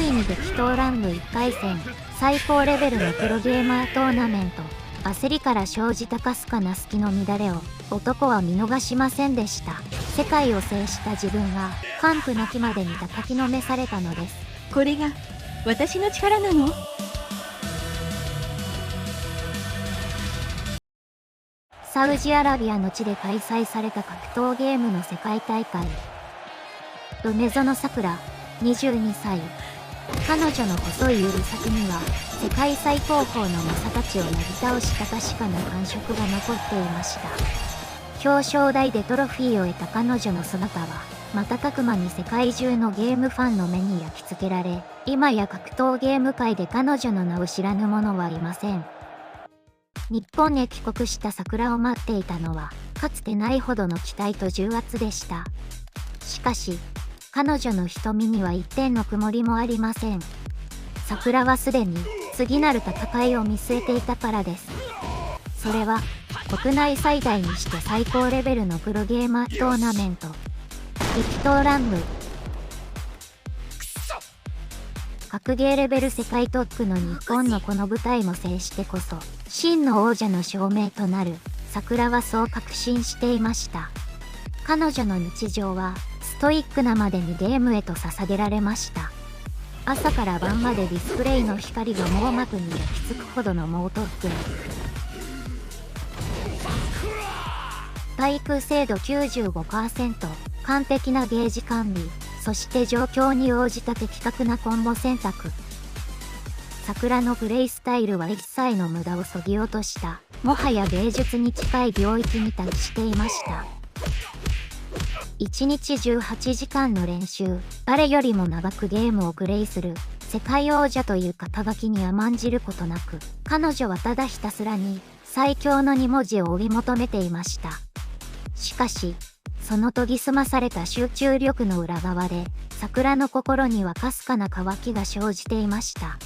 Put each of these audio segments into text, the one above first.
いに激闘ラウンド1回戦、最高レベルのプロゲーマートーナメント。焦りから生じたかすかな隙の乱れを男は見逃しませんでした。世界を制した自分は完膚なきまでに叩きのめされたのです。これが私の力なの？サウジアラビアの地で開催された格闘ゲームの世界大会。梅園さくら、22歳。彼女の細い指先には世界最高峰の猛者たちをなぎ倒した確かな感触が残っていました。表彰台でトロフィーを得た彼女の姿は瞬く間に世界中のゲームファンの目に焼き付けられ、今や格闘ゲーム界で彼女の名を知らぬ者はいません。日本へ帰国した桜を待っていたのはかつてないほどの期待と重圧でした。しかし彼女の瞳には一点の曇りもありません。桜はすでに次なる戦いを見据えていたからです。それは国内最大にして最高レベルのプロゲーマートーナメント、激闘ランブ。格ゲーレベル世界トップの日本のこの舞台も制してこそ真の王者の証明となる。桜はそう確信していました。彼女の日常はストイックなまでにゲームへと捧げられました。朝から晩までディスプレイの光が網膜に焼き付くほどの猛特訓。対空精度 95%、完璧なゲージ管理、そして状況に応じた的確なコンボ選択。桜のプレイスタイルは一切の無駄を削ぎ落とした、もはや芸術に近い領域に達していました。1日18時間の練習、誰よりも長くゲームをプレイする、世界王者という肩書きに甘んじることなく、彼女はただひたすらに最強の2文字を追い求めていました。しかし、その研ぎ澄まされた集中力の裏側で、桜の心にはかすかな渇きが生じていました。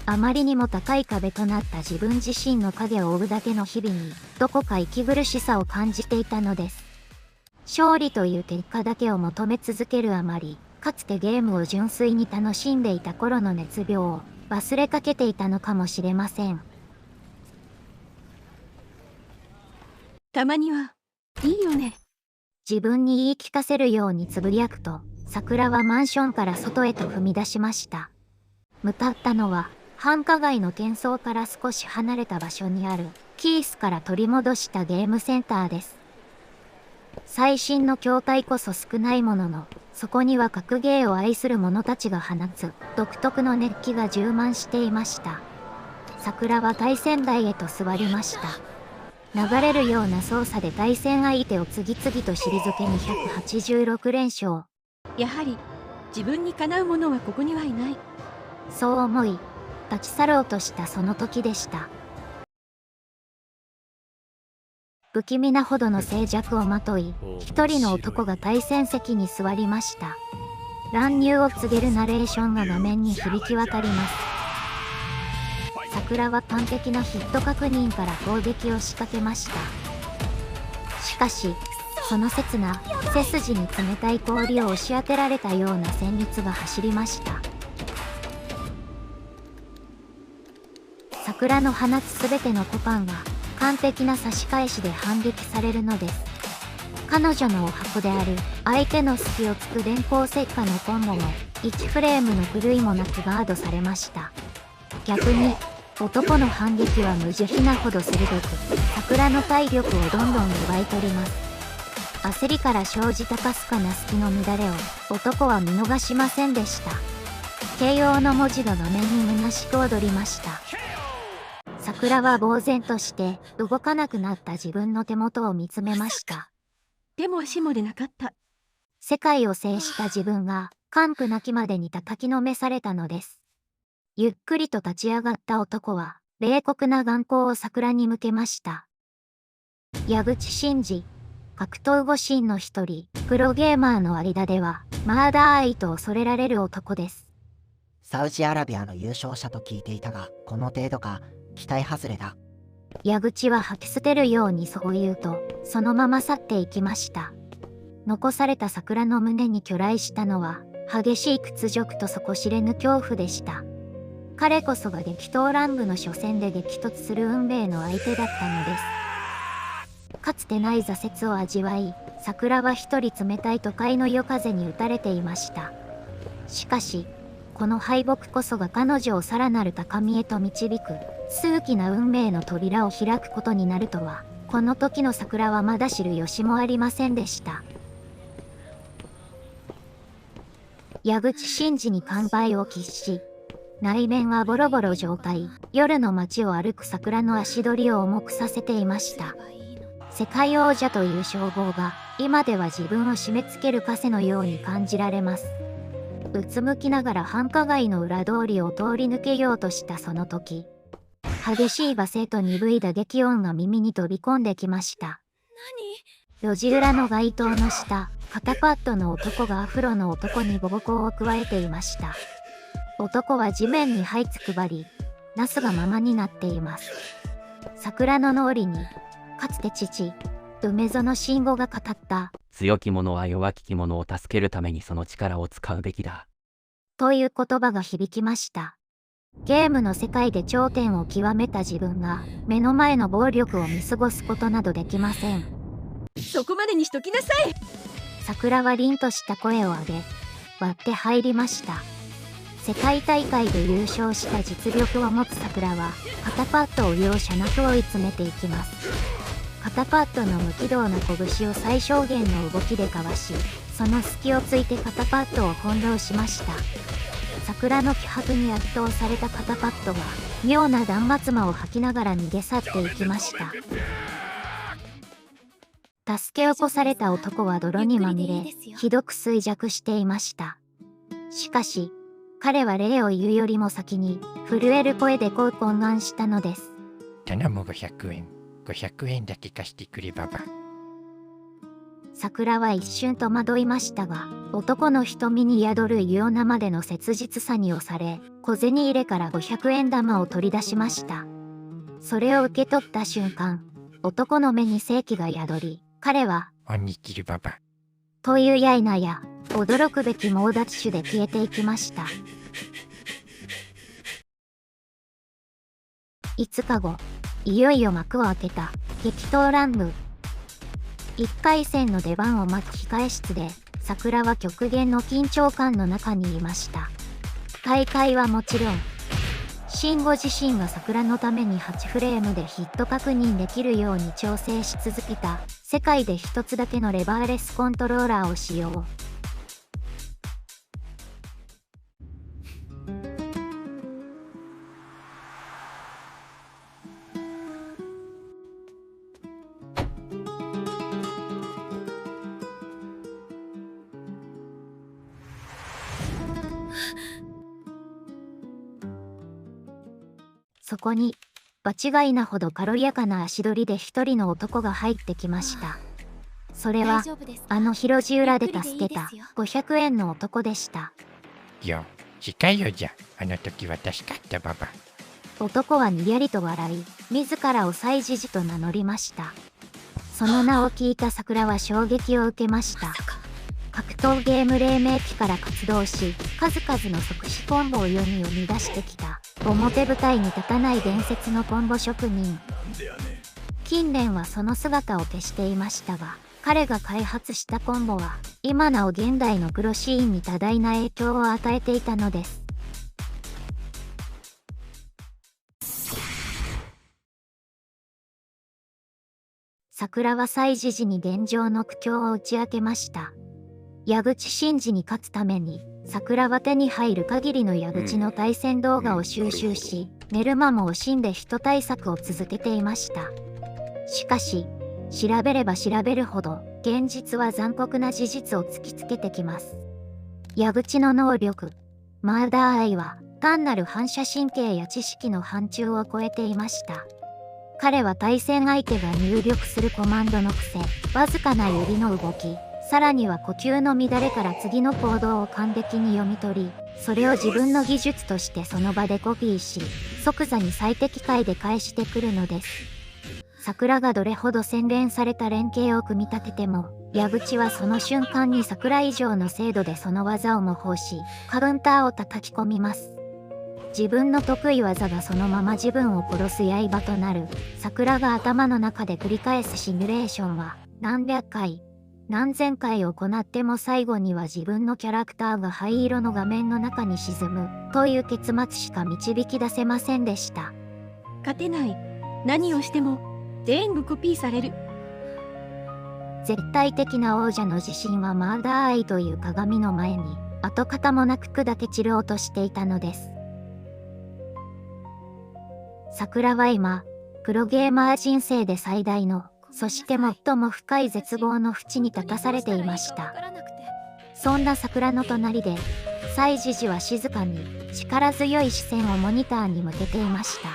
あまりにも高い壁となった自分自身の影を追うだけの日々に、どこか息苦しさを感じていたのです。勝利という結果だけを求め続けるあまり、かつてゲームを純粋に楽しんでいた頃の熱病を忘れかけていたのかもしれません。たまにはいいよね。自分に言い聞かせるようにつぶやくと、桜はマンションから外へと踏み出しました。向かったのは、繁華街の喧騒から少し離れた場所にある、キースから取り戻したゲームセンターです。最新の筐体こそ少ないものの、そこには格ゲーを愛する者たちが放つ独特の熱気が充満していました。桜は対戦台へと座りました。流れるような操作で対戦相手を次々と退け286連勝。やはり自分にかなう者はここにはいない。そう思い、立ち去ろうとしたその時でした。不気味なほどの静寂をまとい、一人の男が対戦席に座りました。乱入を告げるナレーションが画面に響き渡ります。桜は完璧なヒット確認から攻撃を仕掛けました。しかし、その刹那、背筋に冷たい氷を押し当てられたような旋律が走りました。桜の放つすべてのコパンが、完璧な差し返しで反撃されるのです。彼女のお箱である相手の隙を突く電光石火のコンボも1フレームの狂いもなくガードされました。逆に男の反撃は無慈悲なほど鋭く、桜の体力をどんどん奪い取ります。焦りから生じたかすかな隙の乱れを男は見逃しませんでした。KOの文字が画面に虚しく踊りました。桜は呆然として動かなくなった自分の手元を見つめました。手も足も出なかった。世界を制した自分が完膚なきまでに叩きのめされたのです。ゆっくりと立ち上がった男は冷酷な眼光を桜に向けました。矢口真治、格闘護身の一人、プロゲーマーの間ではマーダー愛と恐れられる男です。サウジアラビアの優勝者と聞いていたが、この程度か。期待外れだ。矢口は吐き捨てるようにそう言うと、そのまま去っていきました。残された桜の胸に去来したのは、激しい屈辱と底知れぬ恐怖でした。彼こそが激闘乱舞の初戦で激突する運命の相手だったのです。かつてない挫折を味わい、桜は一人冷たい都会の夜風に打たれていました。しかし、この敗北こそが彼女をさらなる高みへと導く、数奇な運命の扉を開くことになるとは、この時の桜はまだ知る由もありませんでした。矢口真治に完敗を喫し、内面はボロボロ状態、夜の街を歩く桜の足取りを重くさせていました。世界王者という称号が、今では自分を締め付ける枷のように感じられます。うつむきながら繁華街の裏通りを通り抜けようとしたその時、激しい罵声と鈍い打撃音が耳に飛び込んできました。路地裏の街灯の下、肩パッドの男がアフロの男に暴行を加えていました。男は地面に這いつくばり、なすがままになっています。桜の脳裏に、かつて父、梅園慎吾が語った、強き者は弱き者を助けるためにその力を使うべきだ。という言葉が響きました。ゲームの世界で頂点を極めた自分が、目の前の暴力を見過ごすことなどできません。そこまでにしときなさい。桜は凛とした声を上げ、割って入りました。世界大会で優勝した実力を持つ桜は、肩パッドを容赦なく追い詰めていきます。肩パッドの無軌道な拳を最小限の動きでかわし、その隙をついて肩パッドを翻弄しました。桜の気迫に圧倒された肩パッドは、妙な断末魔を吐きながら逃げ去っていきました。助け起こされた男は泥にまみれ、ひどく衰弱していました。しかし、彼は礼を言うよりも先に、震える声でこう懇願したのです。頼む500円。500円だけ貸してくれババ。桜は一瞬戸惑いましたが、男の瞳に宿る異様なまでの切実さに押され、小銭入れから500円玉を取り出しました。それを受け取った瞬間、男の目に生気が宿り、彼は、おにぎりババ。というやいなや、驚くべき猛ダッシュで消えていきました。5日後、いよいよ幕を開けた激闘乱舞。1回戦の出番を待つ控え室で、桜は極限の緊張感の中にいました。大会はもちろん、慎吾自身が桜のために8フレームでヒット確認できるように調整し続けた、世界で一つだけのレバーレスコントローラーを使用。そこに、場違いなほど軽やかな足取りで一人の男が入ってきました。それは、あの広地裏で助けた500円の男でした。よ、近いよじゃ。あの時は助かったババ。男はにやりと笑い、自らを祭司と名乗りました。その名を聞いた桜は衝撃を受けました。格闘ゲーム黎明期から活動し、数々の即死コンボを世に生み出してきた、表舞台に立たない伝説のコンボ職人。近年はその姿を消していましたが、彼が開発したコンボは、今なお現代のプロシーンに多大な影響を与えていたのです。桜は祭司時に現状の苦境を打ち明けました。矢口真治に勝つために、桜は手に入る限りの矢口の対戦動画を収集し、寝る間も惜しんで人対策を続けていました。しかし、調べれば調べるほど、現実は残酷な事実を突きつけてきます。矢口の能力、マーダーアイは、単なる反射神経や知識の範疇を超えていました。彼は対戦相手が入力するコマンドの癖、わずかな指の動き、さらには呼吸の乱れから次の行動を完璧に読み取り、それを自分の技術としてその場でコピーし、即座に最適解で返してくるのです。桜がどれほど洗練された連携を組み立てても、矢口はその瞬間に桜以上の精度でその技を模倣し、カウンターを叩き込みます。自分の得意技がそのまま自分を殺す刃となる桜が頭の中で繰り返すシミュレーションは何百回、何千回行っても最後には自分のキャラクターが灰色の画面の中に沈むという結末しか導き出せませんでした。勝てない。何をしても全部コピーされる。絶対的な王者の自信はマーダーアイという鏡の前に跡形もなく砕け散ろうとしていたのです。桜は今、プロゲーマー人生で最大の、そして最も深い絶望の淵に立たされていました。そんな桜の隣で、西寺寺は静かに力強い視線をモニターに向けていました。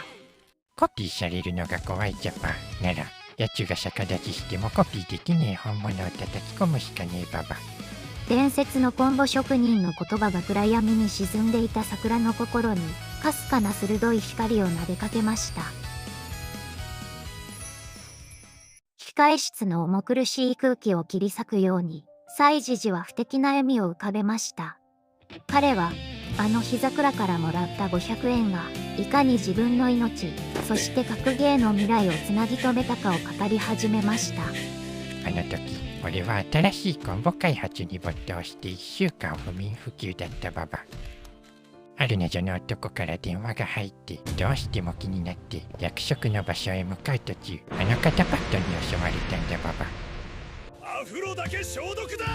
コピーされるのが怖いジャパンなら、やつが逆立ちしてもコピーできねえ本物を叩き込むしかねえババ。伝説のコンボ職人の言葉が暗闇に沈んでいた桜の心に、かすかな鋭い光を投げかけました。控室の重苦しい空気を切り裂くように、西寺寺は不敵な笑みを浮かべました。彼は、あの日桜からもらった500円が、いかに自分の命、そして格ゲーの未来をつなぎ止めたかを語り始めました。あの時、俺は新しいコンボ開発に没頭して1週間不眠不休だったババ。ある謎の男から電話が入ってどうしても気になって約束の場所へ向かう途中、あの肩パッドに襲われたんだババ。アフロだけ消毒だ。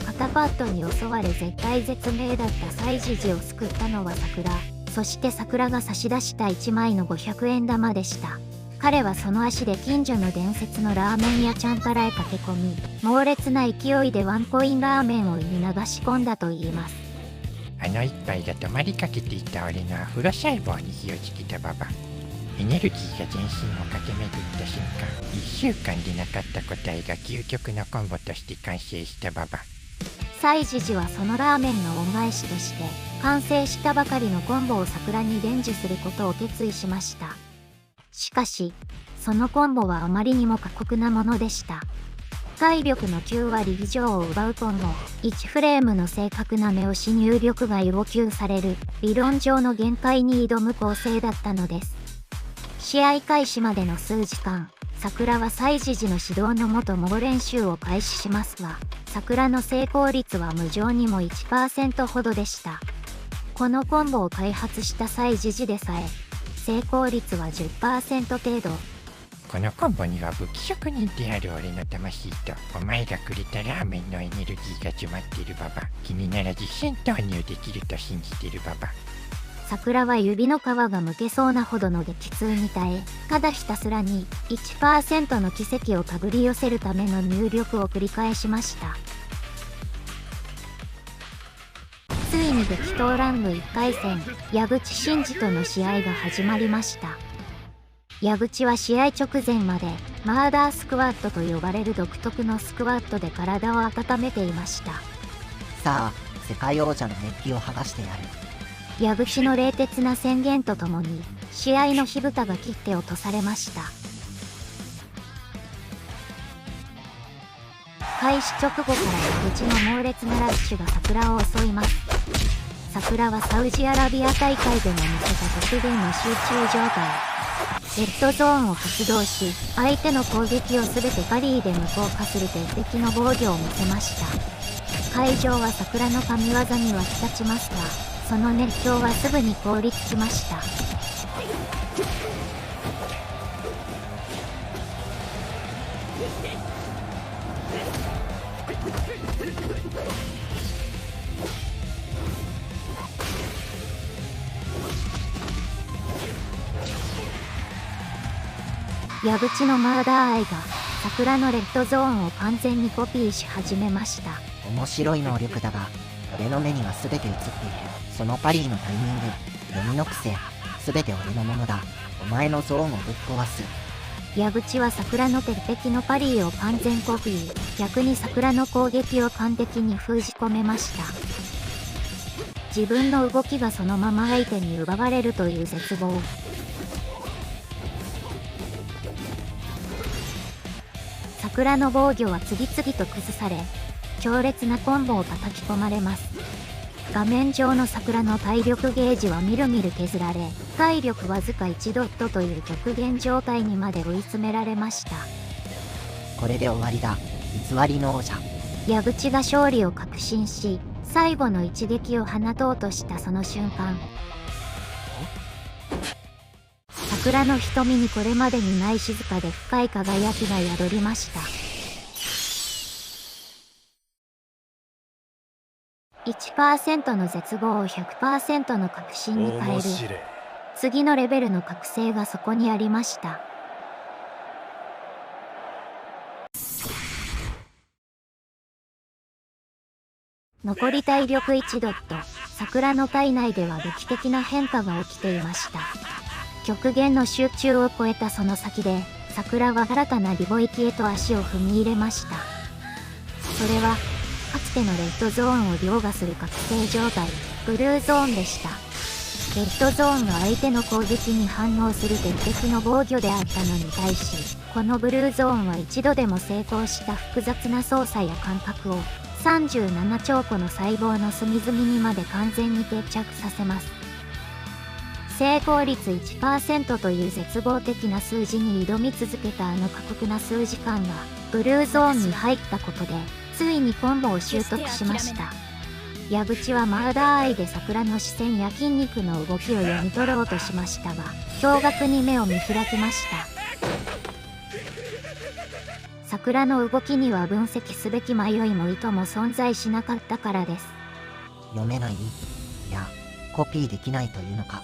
肩パッドに襲われ絶体絶命だった西寺寺を救ったのは桜、そして桜が差し出した1枚の500円玉でした。彼はその足で近所の伝説のラーメン屋ちゃんたらへ駆け込み、猛烈な勢いでワンコインラーメンを胃に流し込んだといいます。あの一杯が止まりかけていた俺のアフロ細胞に火をつけたババ。エネルギーが全身を駆け巡った瞬間、1週間でなかった答えが究極のコンボとして完成したババ。西寺寺はそのラーメンの恩返しとして、完成したばかりのコンボを桜に伝授することを決意しました。しかし、そのコンボはあまりにも過酷なものでした。体力の9割以上を奪うコンボ、1フレームの正確な目押し入力が要求される、理論上の限界に挑む構成だったのです。試合開始までの数時間、桜は西寺寺の指導のもと猛練習を開始しますが、桜の成功率は無情にも 1% ほどでした。このコンボを開発した西寺寺でさえ、成功率は 10% 程度。このコンボには武器職人である俺の魂とお前がくれたラーメンのエネルギーが詰まっているババ。君なら実戦投入できると信じているババ。桜は指の皮がむけそうなほどの激痛に耐え、ただひたすらに 1% の奇跡を手繰り寄せるための入力を繰り返しました。ついに激闘ラウンド1回戦、矢口真嗣との試合が始まりました。矢口は試合直前までマーダースクワットと呼ばれる独特のスクワットで体を温めていました。さあ、世界王者のメッキを剥がしてやる。矢口の冷徹な宣言とともに試合の火蓋が切って落とされました。開始直後から矢口の猛烈なラッシュが桜を襲います。桜はサウジアラビア大会でも見せた極限の集中状態。レッドゾーンを発動し、相手の攻撃を全てパリーで無効化する鉄壁の防御を見せました。会場は桜の神業に沸き立ちますが、その熱狂はすぐに凍りつきました。矢口のマーダーアイが桜のレッドゾーンを完全にコピーし始めました。面白い能力だが、俺の目には全て映っている。そのパリーのタイミング、読みの癖、全て俺のものだ。お前のゾーンをぶっ壊す。矢口は桜の鉄壁のパリーを完全コピー、逆に桜の攻撃を完璧に封じ込めました。自分の動きがそのまま相手に奪われるという絶望。桜桜の防御は次々と崩され、強烈なコンボを叩き込まれます。画面上の桜の体力ゲージはみるみる削られ、体力わずか1ドットという極限状態にまで追い詰められました。これで終わりだ。偽りの王者。矢口が勝利を確信し、最後の一撃を放とうとしたその瞬間、桜の瞳にこれまでにない静かで深い輝きが宿りました。1% の絶望を 100% の確信に変える。次のレベルの覚醒がそこにありました。残り体力1ドット、桜の体内では劇的な変化が起きていました。極限の集中を超えたその先で、桜は新たなリボ域へと足を踏み入れました。それは、かつてのレッドゾーンを凌駕する覚醒状態、ブルーゾーンでした。レッドゾーンが相手の攻撃に反応する鉄壁の防御であったのに対し、このブルーゾーンは一度でも成功した複雑な操作や感覚を、37兆個の細胞の隅々にまで完全に定着させます。成功率 1% という絶望的な数字に挑み続けたあの過酷な数時間が、ブルーゾーンに入ったことで、ついにコンボを習得しました。矢口はマーダーアイで桜の視線や筋肉の動きを読み取ろうとしましたが、驚愕に目を見開きました。桜の動きには分析すべき迷いも意図も存在しなかったからです。読めない？いや、コピーできないというのか。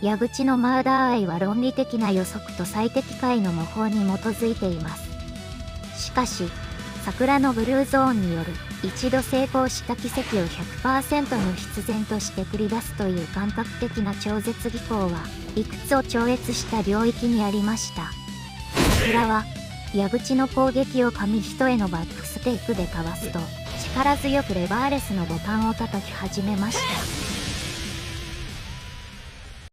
矢口のマーダーアイは論理的な予測と最適解の模倣に基づいています。しかし、桜のブルーゾーンによる一度成功した奇跡を 100% の必然として繰り出すという感覚的な超絶技巧は、理屈を超越した領域にありました。桜は、矢口の攻撃を紙一重のバックステイクでかわすと、力強くレバーレスのボタンを叩き始めました。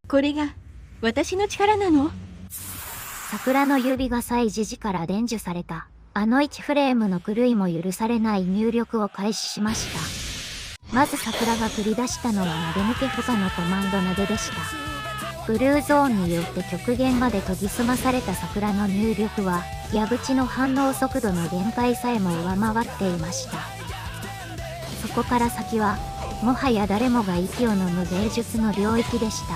これが私の力なの？桜の指が祭時時から伝授された、あの1フレームの狂いも許されない入力を開始しました。まず桜が繰り出したのは投げ抜け補佐のコマンド投げでした。ブルーゾーンによって極限まで研ぎ澄まされた桜の入力は、矢口の反応速度の限界さえも上回っていました。そこから先は、もはや誰もが息を飲む芸術の領域でした。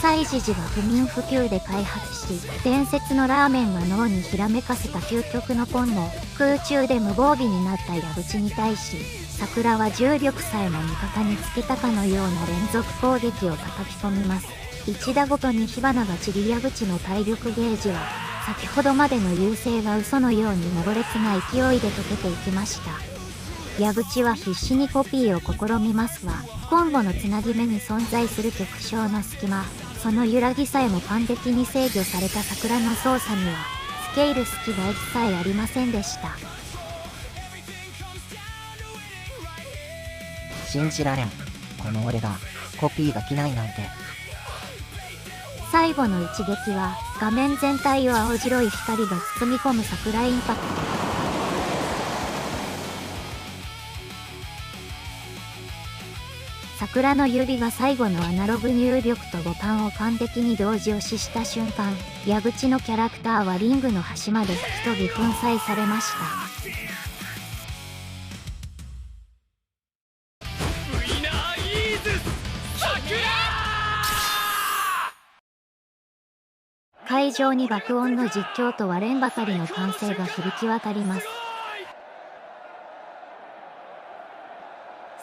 祭時時が不眠不休で開発し、伝説のラーメンが脳にひらめかせた究極のポンも、空中で無防備になった矢口に対し、桜は重力さえも味方につけたかのような連続攻撃を叩き込みます。一打ごとに火花が散り矢口の体力ゲージは、先ほどまでの優勢が嘘のように猛烈な勢いで溶けていきました。矢口は必死にコピーを試みますが、コンボのつなぎ目に存在する極小の隙間、その揺らぎさえも完璧に制御された桜の操作には、付け入る隙が一切ありませんでした。信じられん。この俺が、コピーが着ないなんて。最後の一撃は、画面全体を青白い光が包み込む桜インパクト。桜の指が最後のアナログ入力とボタンを完璧に同時押しした瞬間、矢口のキャラクターはリングの端まで吹き飛び粉砕されました。会場に爆音の実況と割れんばかりの歓声が響き渡ります。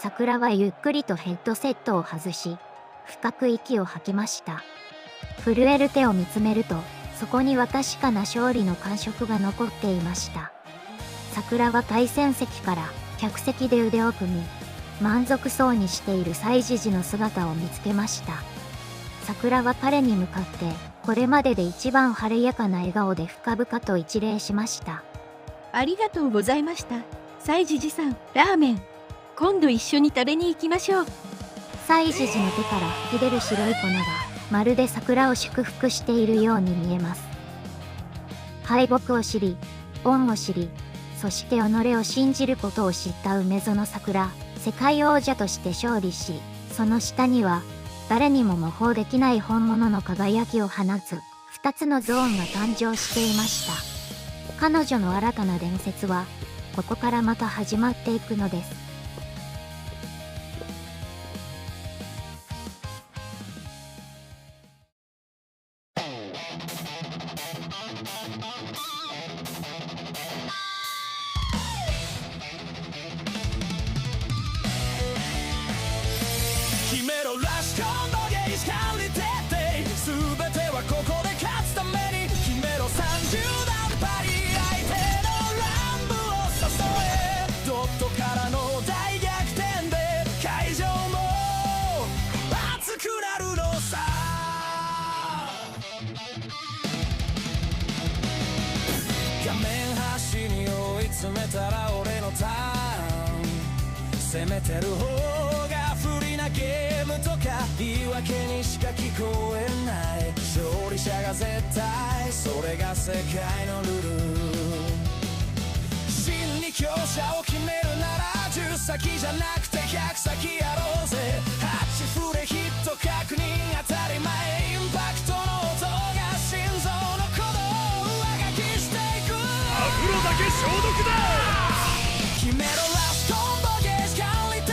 桜はゆっくりとヘッドセットを外し、深く息を吐きました。震える手を見つめると、そこには確かな勝利の感触が残っていました。桜は対戦席から客席で腕を組み、満足そうにしている祭時時の姿を見つけました。桜は彼に向かって、これまでで一番晴れやかな笑顔で深々と一礼しました。ありがとうございました。祭時時さん、ラーメン。今度一緒に食べに行きましょう。祭時時の手から吹き出る白い粉が、まるで桜を祝福しているように見えます。敗北を知り、恩を知り、そして己を信じることを知った梅園さくら、世界王者として勝利し、その下には、誰にも模倣できない本物の輝きを放つ、2つのゾーンが誕生していました。彼女の新たな伝説は、ここからまた始まっていくのです。決めろラスコンのゲージ管理徹底、全てはここで勝つために決めろ30段パリ、相手の乱舞を誘え、ドットからの大逆転で会場も熱くなるのさ。画面端に追い詰めたら俺のターン、攻めてる方が不利なゲームとか言い訳にしか聞こえない、勝利者が絶対、それが世界のルール。真に強者を決めるなら10先じゃなくて100先やろうぜ、8フレヒット確認当たり前、インパクトの音が心臓の鼓動を上書きしていく、アフロだけ消毒だ。決めろラストンボゲージ管理徹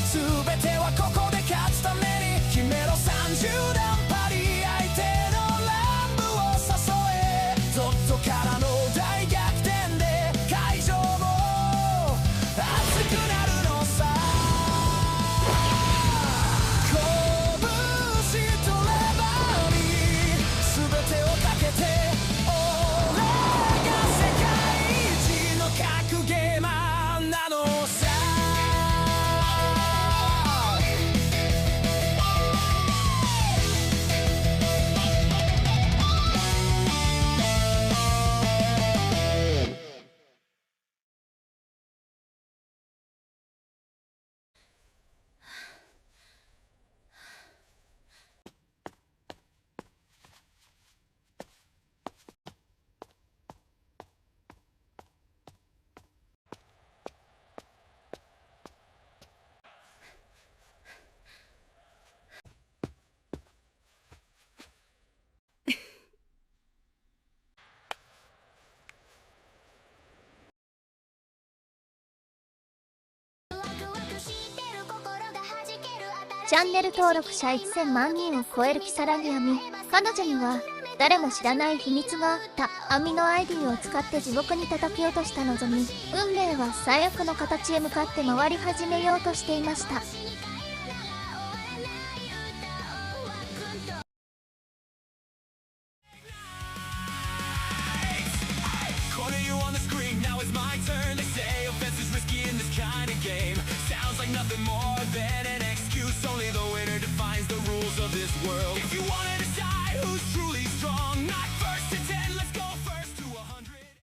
底、全てはここで勝つために決めろ30段パリ、相手の乱舞を誘え、ドットからの大逆転で会場も熱くなるのさ。拳とレバーに全てをかけて、俺が世界一の格ゲーマーなのさ。チャンネル登録者1000万人を超える如月亜美。彼女には誰も知らない秘密があった。亜美のアイディを使って地獄に叩き落とした望み。運命は最悪の形へ向かって回り始めようとしていました。Nothing more than an excuse, only the winner defines the rules of this world. If you wanna decide who's truly strong,